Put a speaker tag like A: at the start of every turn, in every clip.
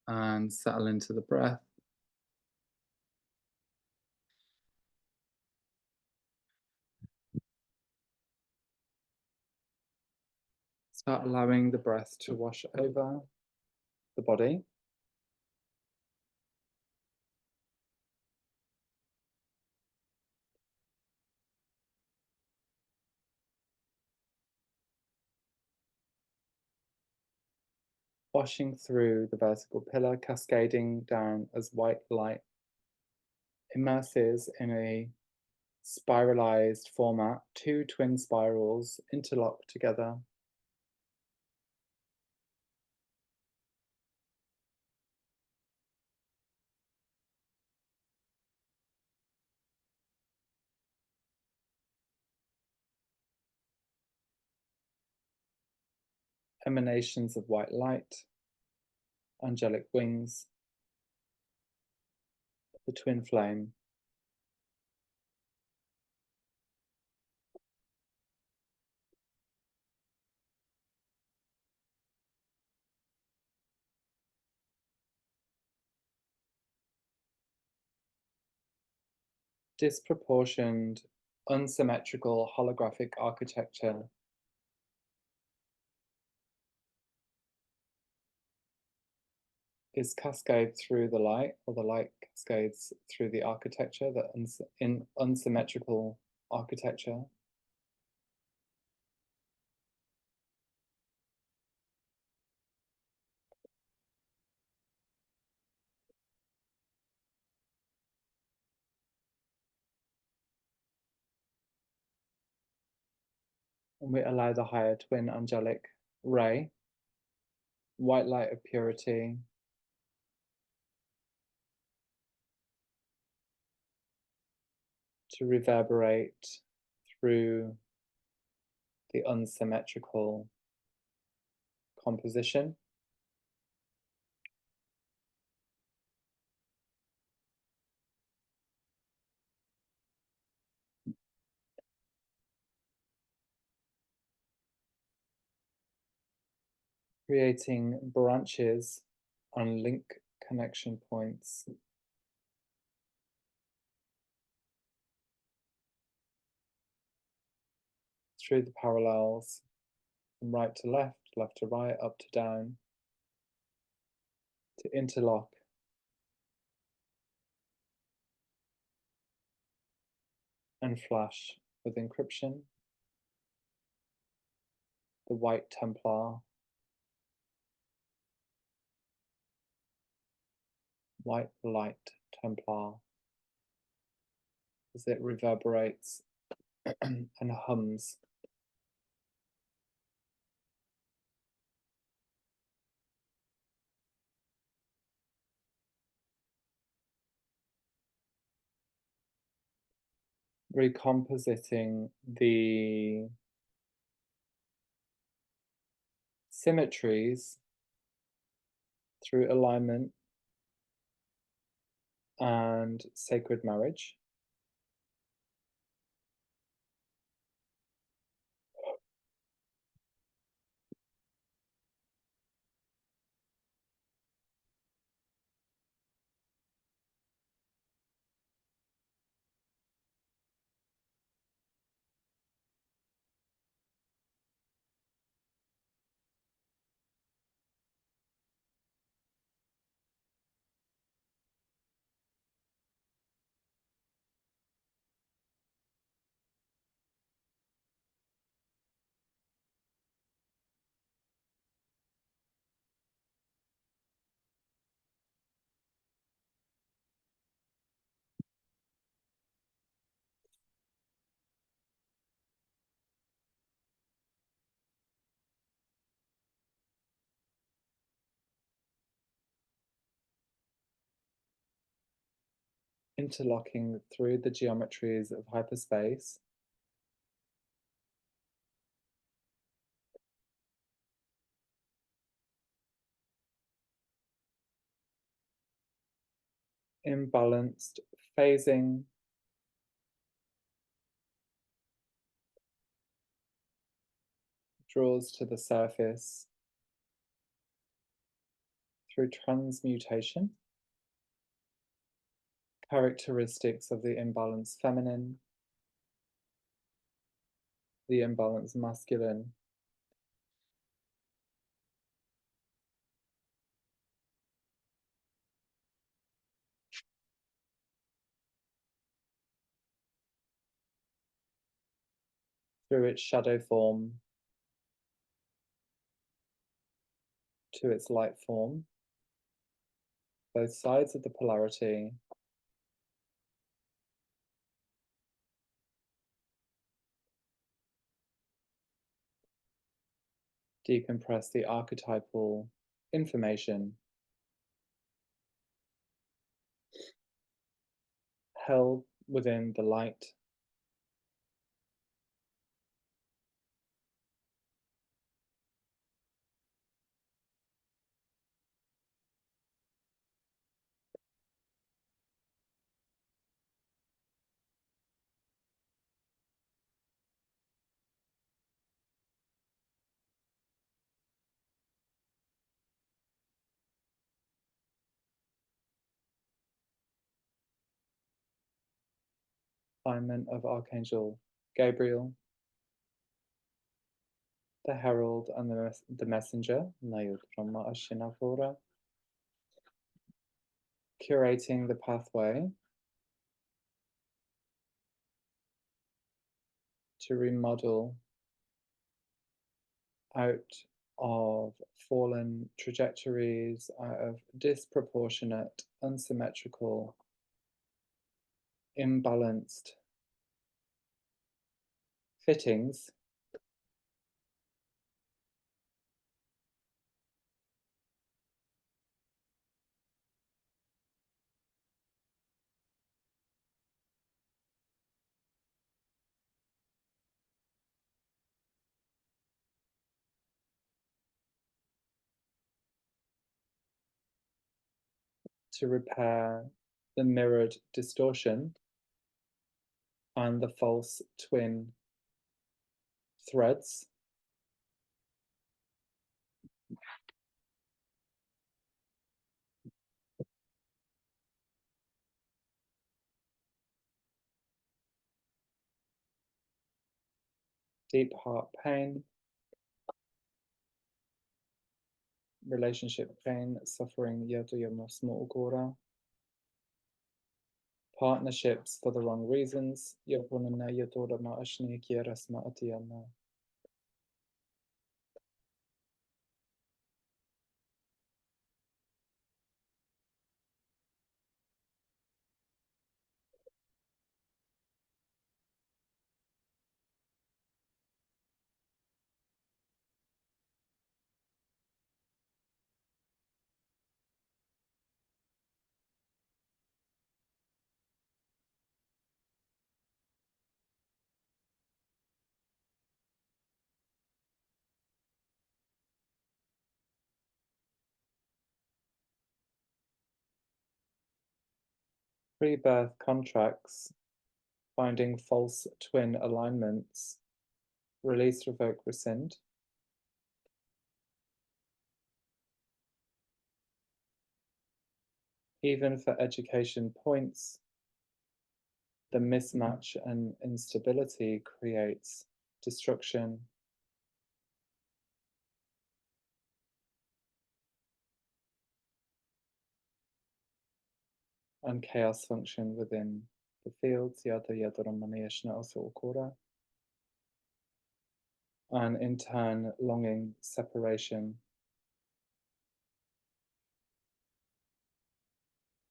A: and settle into the breath. Start allowing the breath to wash over the body. Washing through the vertical pillar, cascading down as white light immerses in a spiralized format, two twin spirals interlock together. Emanations of white light, angelic wings, the twin flame. Disproportioned, unsymmetrical holographic architecture is cascade through the light, or the light cascades through the architecture, in unsymmetrical architecture. And we allow the higher twin angelic ray, white light of purity, to reverberate through the unsymmetrical composition. Creating branches on link connection points through the parallels from right to left, left to right, up to down, to interlock and flash with encryption, the white Templar, white light Templar, as it reverberates and hums. Recompositing the symmetries through alignment and sacred marriage. Interlocking through the geometries of hyperspace, imbalanced phasing, draws to the surface through transmutation, characteristics of the imbalanced feminine, the imbalanced masculine, through its shadow form to its light form, both sides of the polarity, decompress the archetypal information held within the light, alignment of Archangel Gabriel, the herald and the messenger, curating the pathway to remodel out of fallen trajectories, out of disproportionate, unsymmetrical, imbalanced fittings to repair the mirrored distortion and the false twin threads, deep heart pain, relationship pain, suffering, partnerships for the wrong reasons, pre-birth contracts, finding false twin alignments, release, revoke, rescind, even for education points, the mismatch and instability creates destruction and chaos function within the fields, and in turn longing separation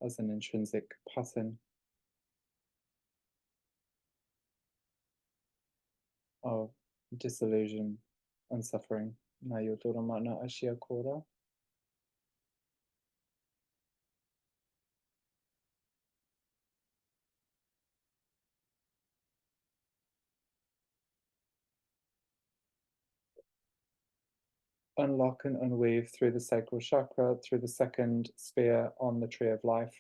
A: as an intrinsic pattern of disillusion and suffering. Unlock and unweave through the sacral chakra, through the second sphere on the tree of life.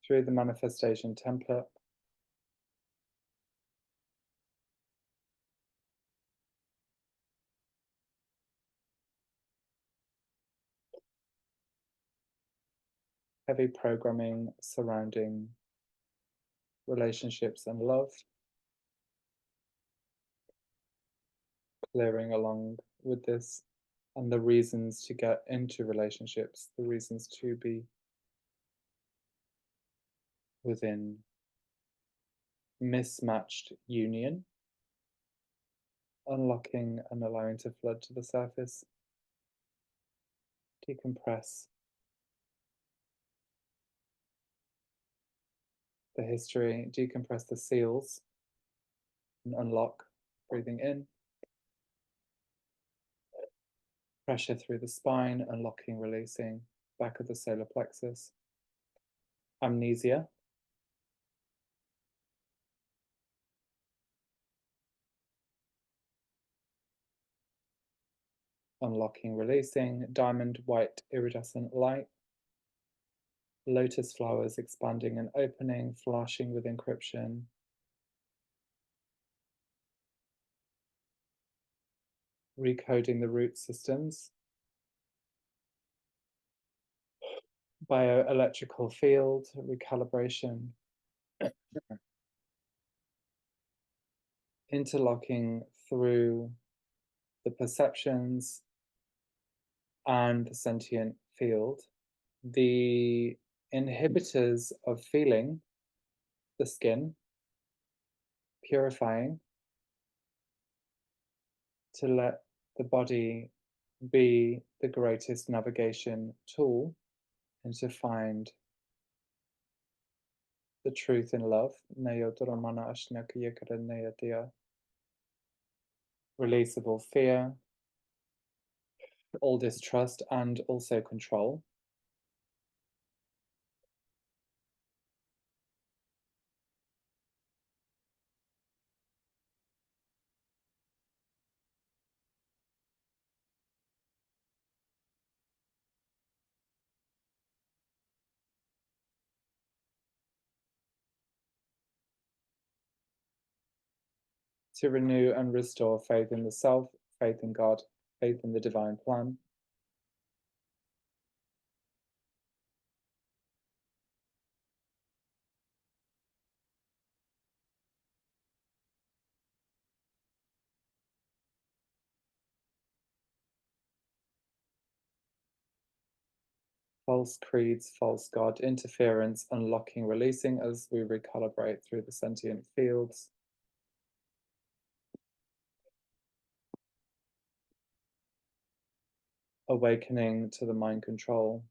A: Through the manifestation template. heavy programming surrounding relationships and love, clearing along with this, and the reasons to get into relationships, the reasons to be within mismatched union, unlocking and allowing to flood to the surface, decompress the history, decompress the seals, and unlock, breathing in, pressure through the spine, unlocking, releasing, back of the solar plexus, amnesia, unlocking, releasing, diamond white iridescent light, lotus flowers expanding and opening, flashing with encryption, recoding the root systems, bioelectrical field, recalibration, interlocking through the perceptions and the sentient field, the inhibitors of feeling, the skin, purifying to let the body be the greatest navigation tool and to find the truth in love. Release of all fear, all distrust, and also control. To renew and restore faith in the self, faith in God, faith in the divine plan. False creeds, false God, interference, unlocking, releasing as we recalibrate through the sentient fields. Awakening to the mind control.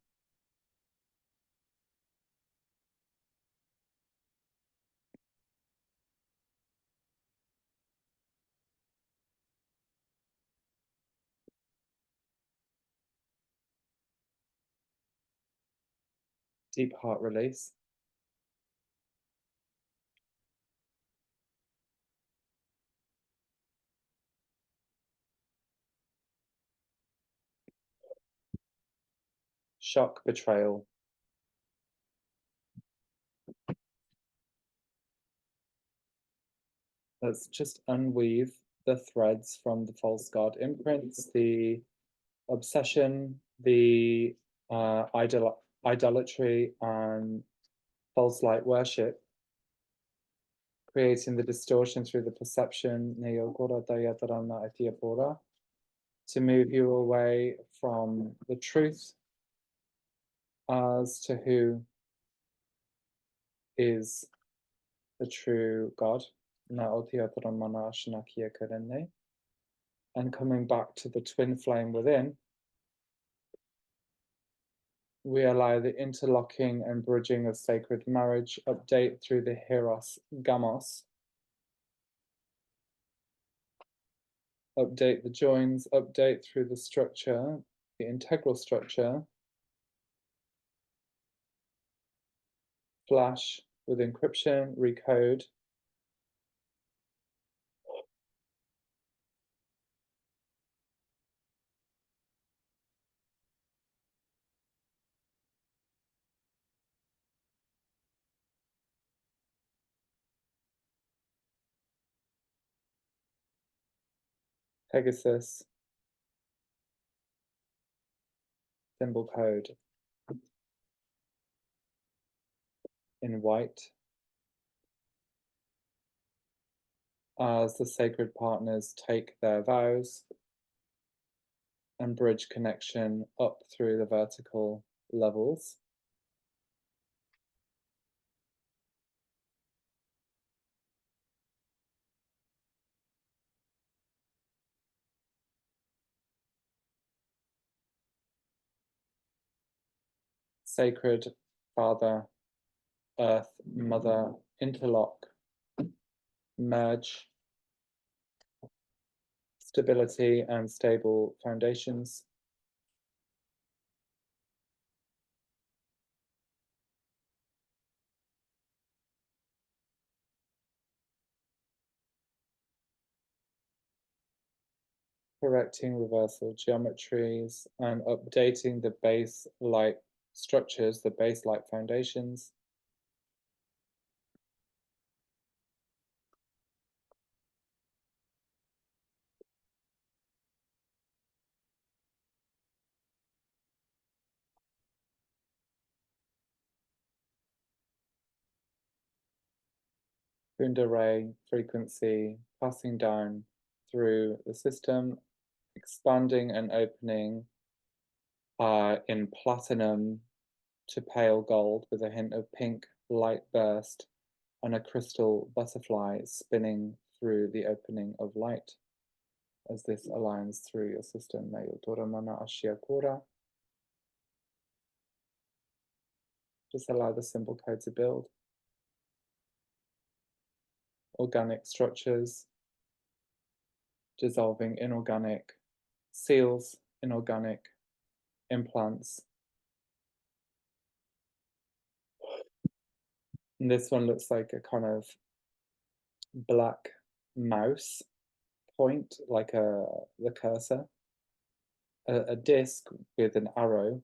A: Deep heart release. Shock, betrayal. Let's just unweave the threads from the false God imprints, the obsession, the idolatry, and false light worship, creating the distortion through the perception, to move you away from the truth as to who is the true God. And coming back to the twin flame within, we allow the interlocking and bridging of sacred marriage, update through the Hieros Gamos, update the joins, update through the structure, the integral structure, flash with encryption, recode, Pegasus, symbol code. in white, as the sacred partners take their vows and bridge connection up through the vertical levels. Sacred Father, Earth, Mother, interlock, merge, stability and stable foundations. Correcting reversal geometries and updating the base light structures, the base light foundations. Kunda ray frequency passing down through the system, expanding and opening in platinum to pale gold with a hint of pink light burst and a crystal butterfly spinning through the opening of light. As this aligns through your system, may your mana ashia kora. Just allow the symbol code to build. Organic structures, dissolving inorganic seals, inorganic implants. And this one looks like a kind of black mouse point, like the cursor. A disc with an arrow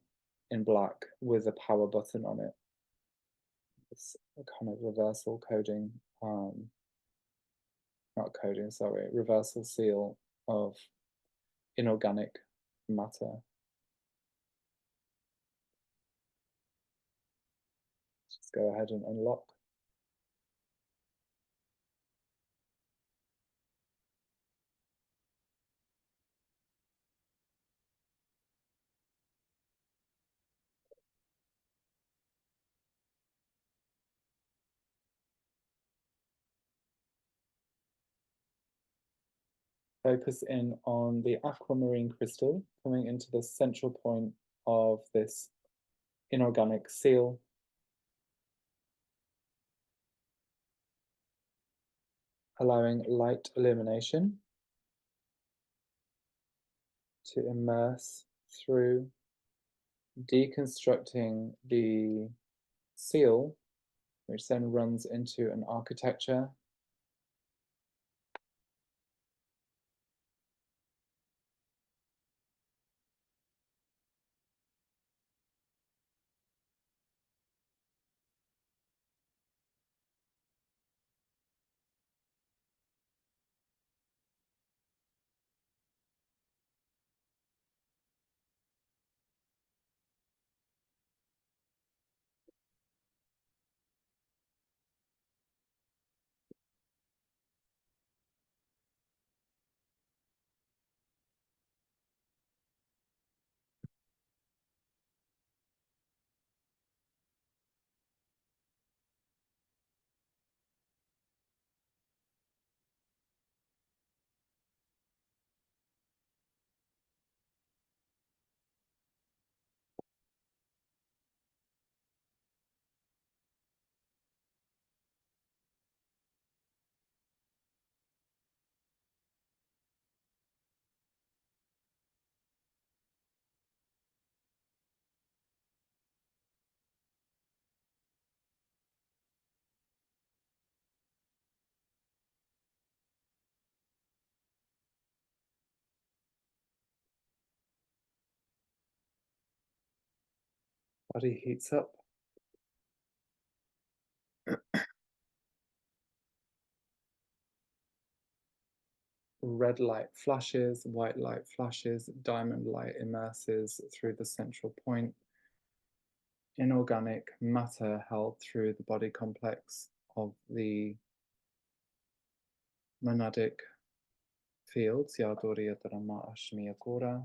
A: in black with a power button on it. It's a kind of reversal coding, not coding, sorry, reversal seal of inorganic matter. Just go ahead and unlock. Focus in on the aquamarine crystal coming into the central point of this inorganic seal. Allowing light illumination to immerse through, deconstructing the seal, which then runs into an architecture. Body heats up. Red light flashes, white light flashes, diamond light immerses through the central point, inorganic matter held through the body complex of the monadic fields, Yadori Yadarama Ashmi Agora,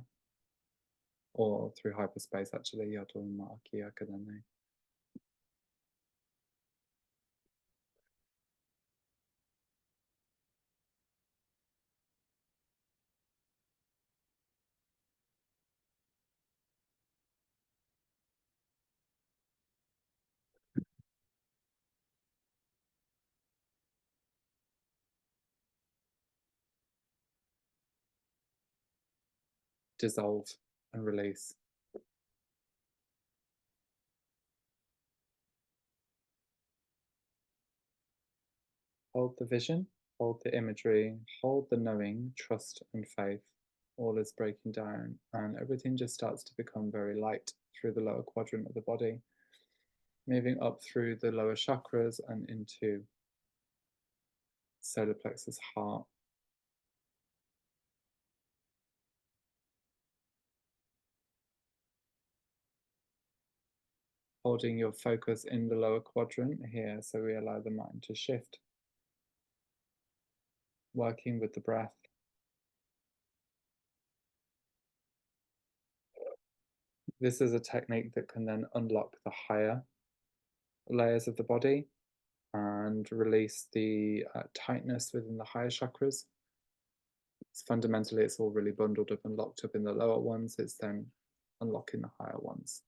A: or through hyperspace actually, Yadorama Aki Akadane. Dissolve and release. Hold the vision, hold the imagery, hold the knowing, trust and faith. All is breaking down, and everything just starts to become very light through the lower quadrant of the body, moving up through the lower chakras and into solar plexus heart. Holding your focus in the lower quadrant here, so we allow the mind to shift. Working with the breath. This is a technique that can then unlock the higher layers of the body and release the tightness within the higher chakras. Fundamentally, it's all really bundled up and locked up in the lower ones. It's then unlocking the higher ones.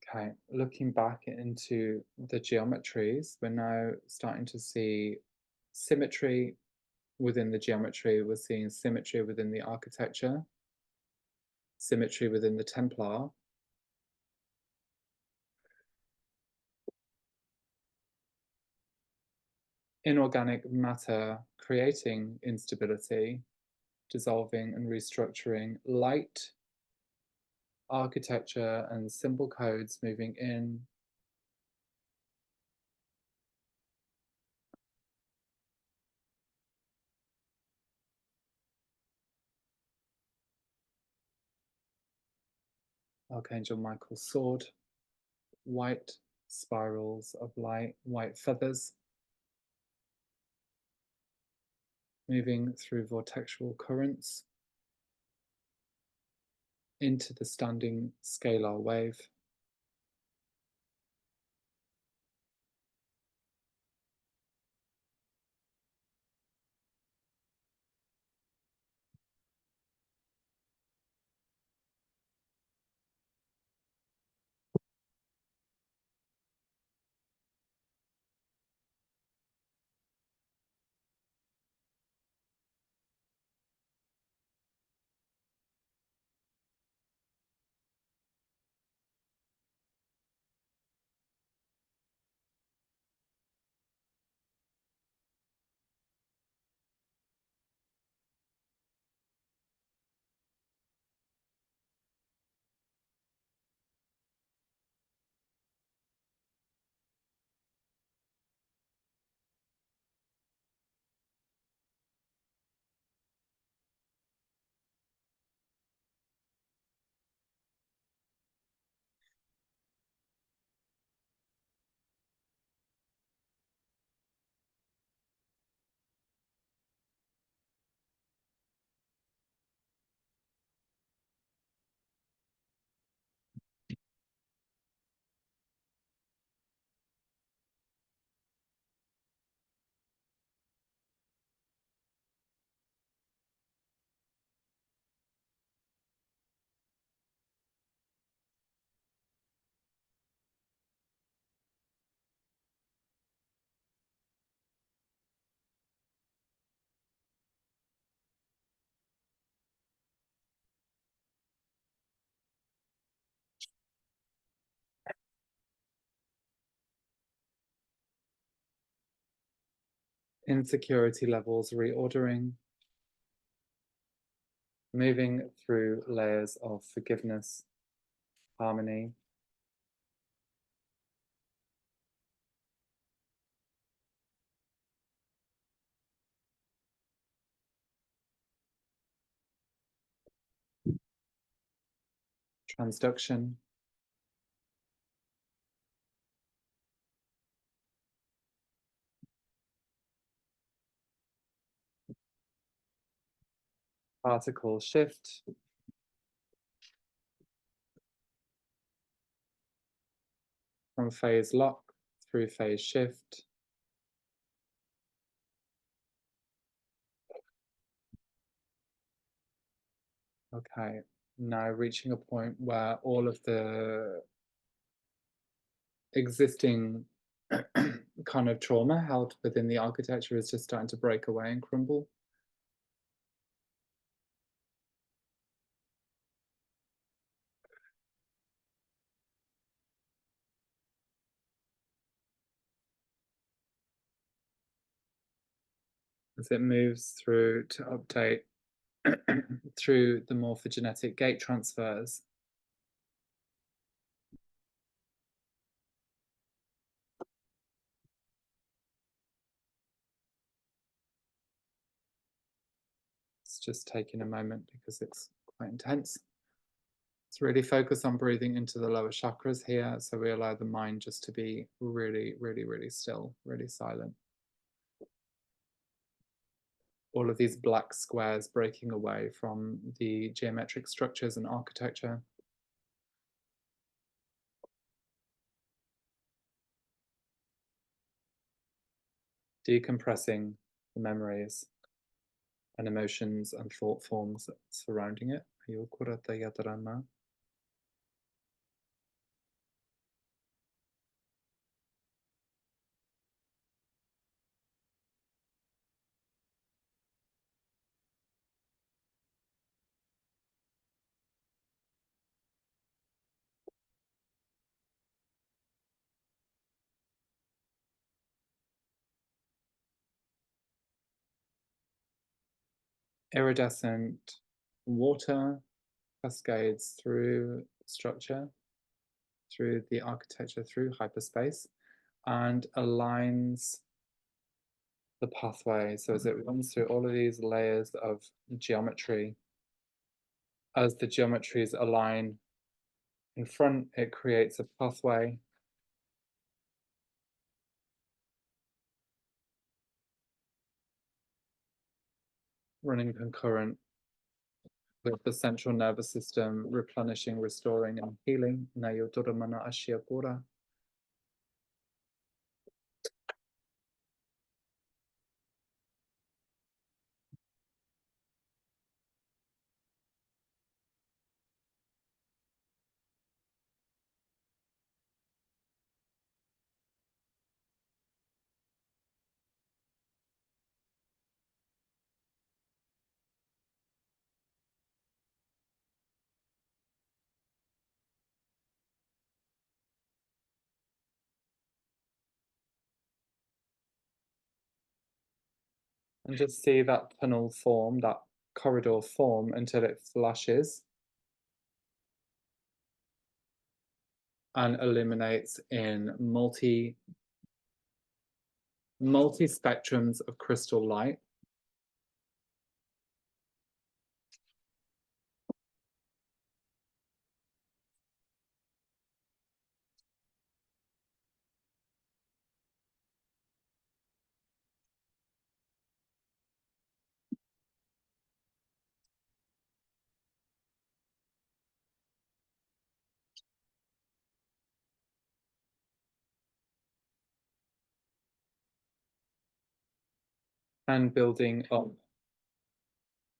A: Okay, looking back into the geometries, we're now starting to see symmetry within the geometry. We're seeing symmetry within the architecture, symmetry within the Templar. Inorganic matter creating instability, dissolving and restructuring, light architecture and symbol codes moving in. Archangel Michael's sword, white spirals of light, white feathers, moving through vortexual currents into the standing scalar wave. insecurity levels reordering, moving through layers of forgiveness, harmony, transduction, particle shift, from phase lock through phase shift. Okay, now reaching a point where all of the existing kind of trauma held within the architecture is just starting to break away and crumble. As it moves through to update through the morphogenetic gate transfers. It's just taking a moment because it's quite intense. Let's really focus on breathing into the lower chakras here. So we allow the mind just to be really, really, really still, really silent. All of these black squares breaking away from the geometric structures and architecture. Decompressing the memories and emotions and thought forms surrounding it. Iridescent water cascades through structure, through the architecture, through hyperspace, and aligns the pathway. So as it runs through all of these layers of geometry, as the geometries align in front, it creates a pathway. Running concurrent with the central nervous system, replenishing, restoring, and healing. And just see that tunnel form, that corridor form until it flashes and illuminates in multi spectrums of crystal light. And building up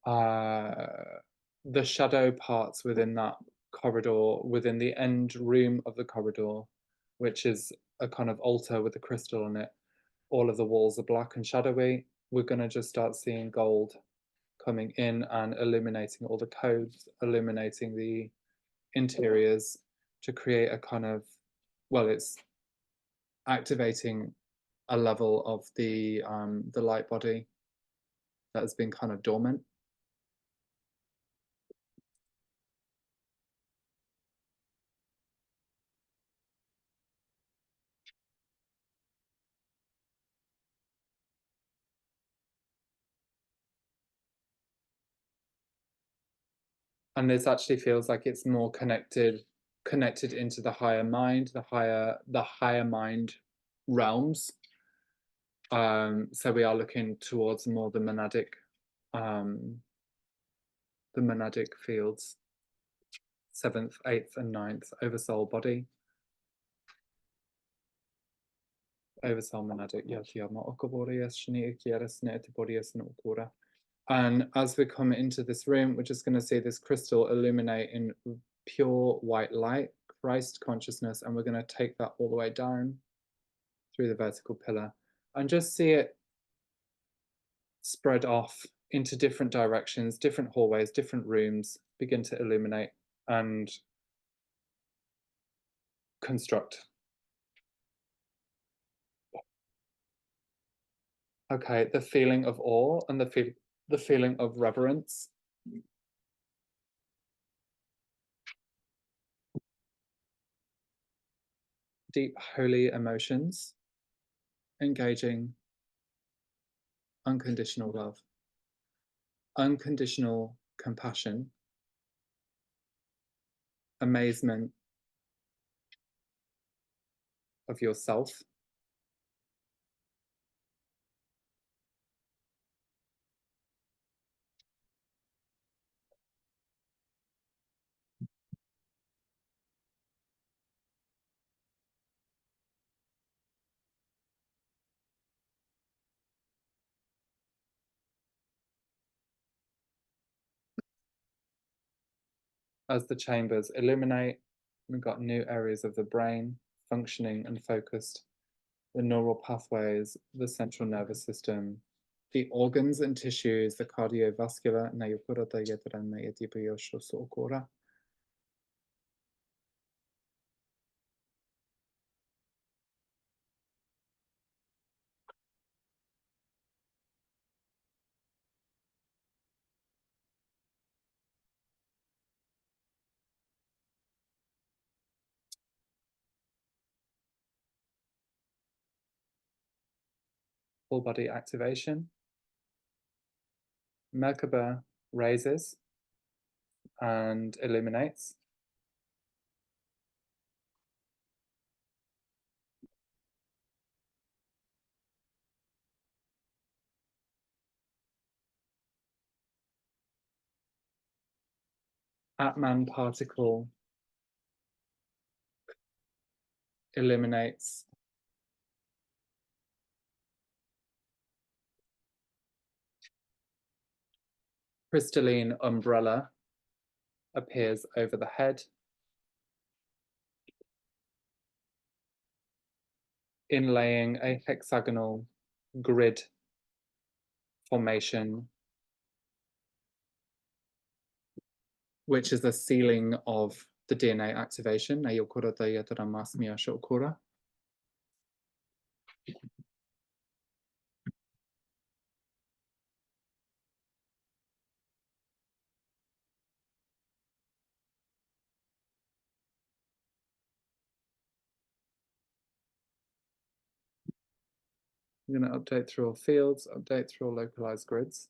A: the shadow parts within that corridor, within the end room of the corridor, which is a kind of altar with a crystal on it. All of the walls are black and shadowy. We're going to just start seeing gold coming in and illuminating all the codes, illuminating the interiors to create a kind of, well, it's activating a level of the light body that has been kind of dormant. And this actually feels like it's more connected into the higher mind, the higher mind realms. So we are looking towards more the monadic fields, 7th, 8th, and 9th, oversoul body. Oversoul monadic, and as we come into this room, we're just going to see this crystal illuminate in pure white light, Christ consciousness, and we're going to take that all the way down through the vertical pillar and just see it spread off into different directions, different hallways, different rooms, begin to illuminate and construct. Okay, the feeling of awe and the feeling of reverence. Deep holy emotions, engaging unconditional love, unconditional compassion, amazement of yourself, as the chambers illuminate. We've got new areas of the brain functioning and focused, the neural pathways, the central nervous system, the organs and tissues, the cardiovascular. Full body activation. Merkaba raises and illuminates. Atman particle illuminates. Crystalline umbrella appears over the head, inlaying a hexagonal grid formation, which is a sealing of the DNA activation. I'm going to update through all fields, update through all localized grids.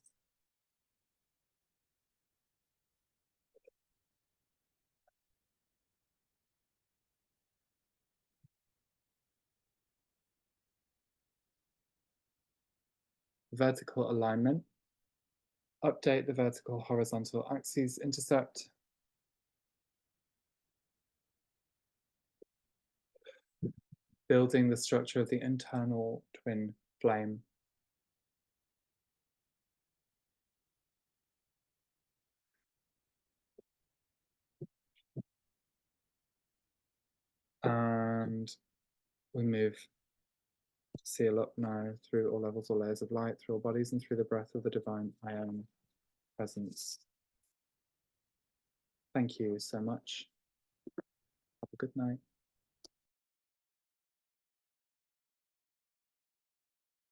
A: Vertical alignment. Update the vertical horizontal axes intercept. Building the structure of the internal twin flame. And we move to seal up now through all levels or layers of light, through all bodies, and through the breath of the divine I am presence. Thank you so much. Have a good night.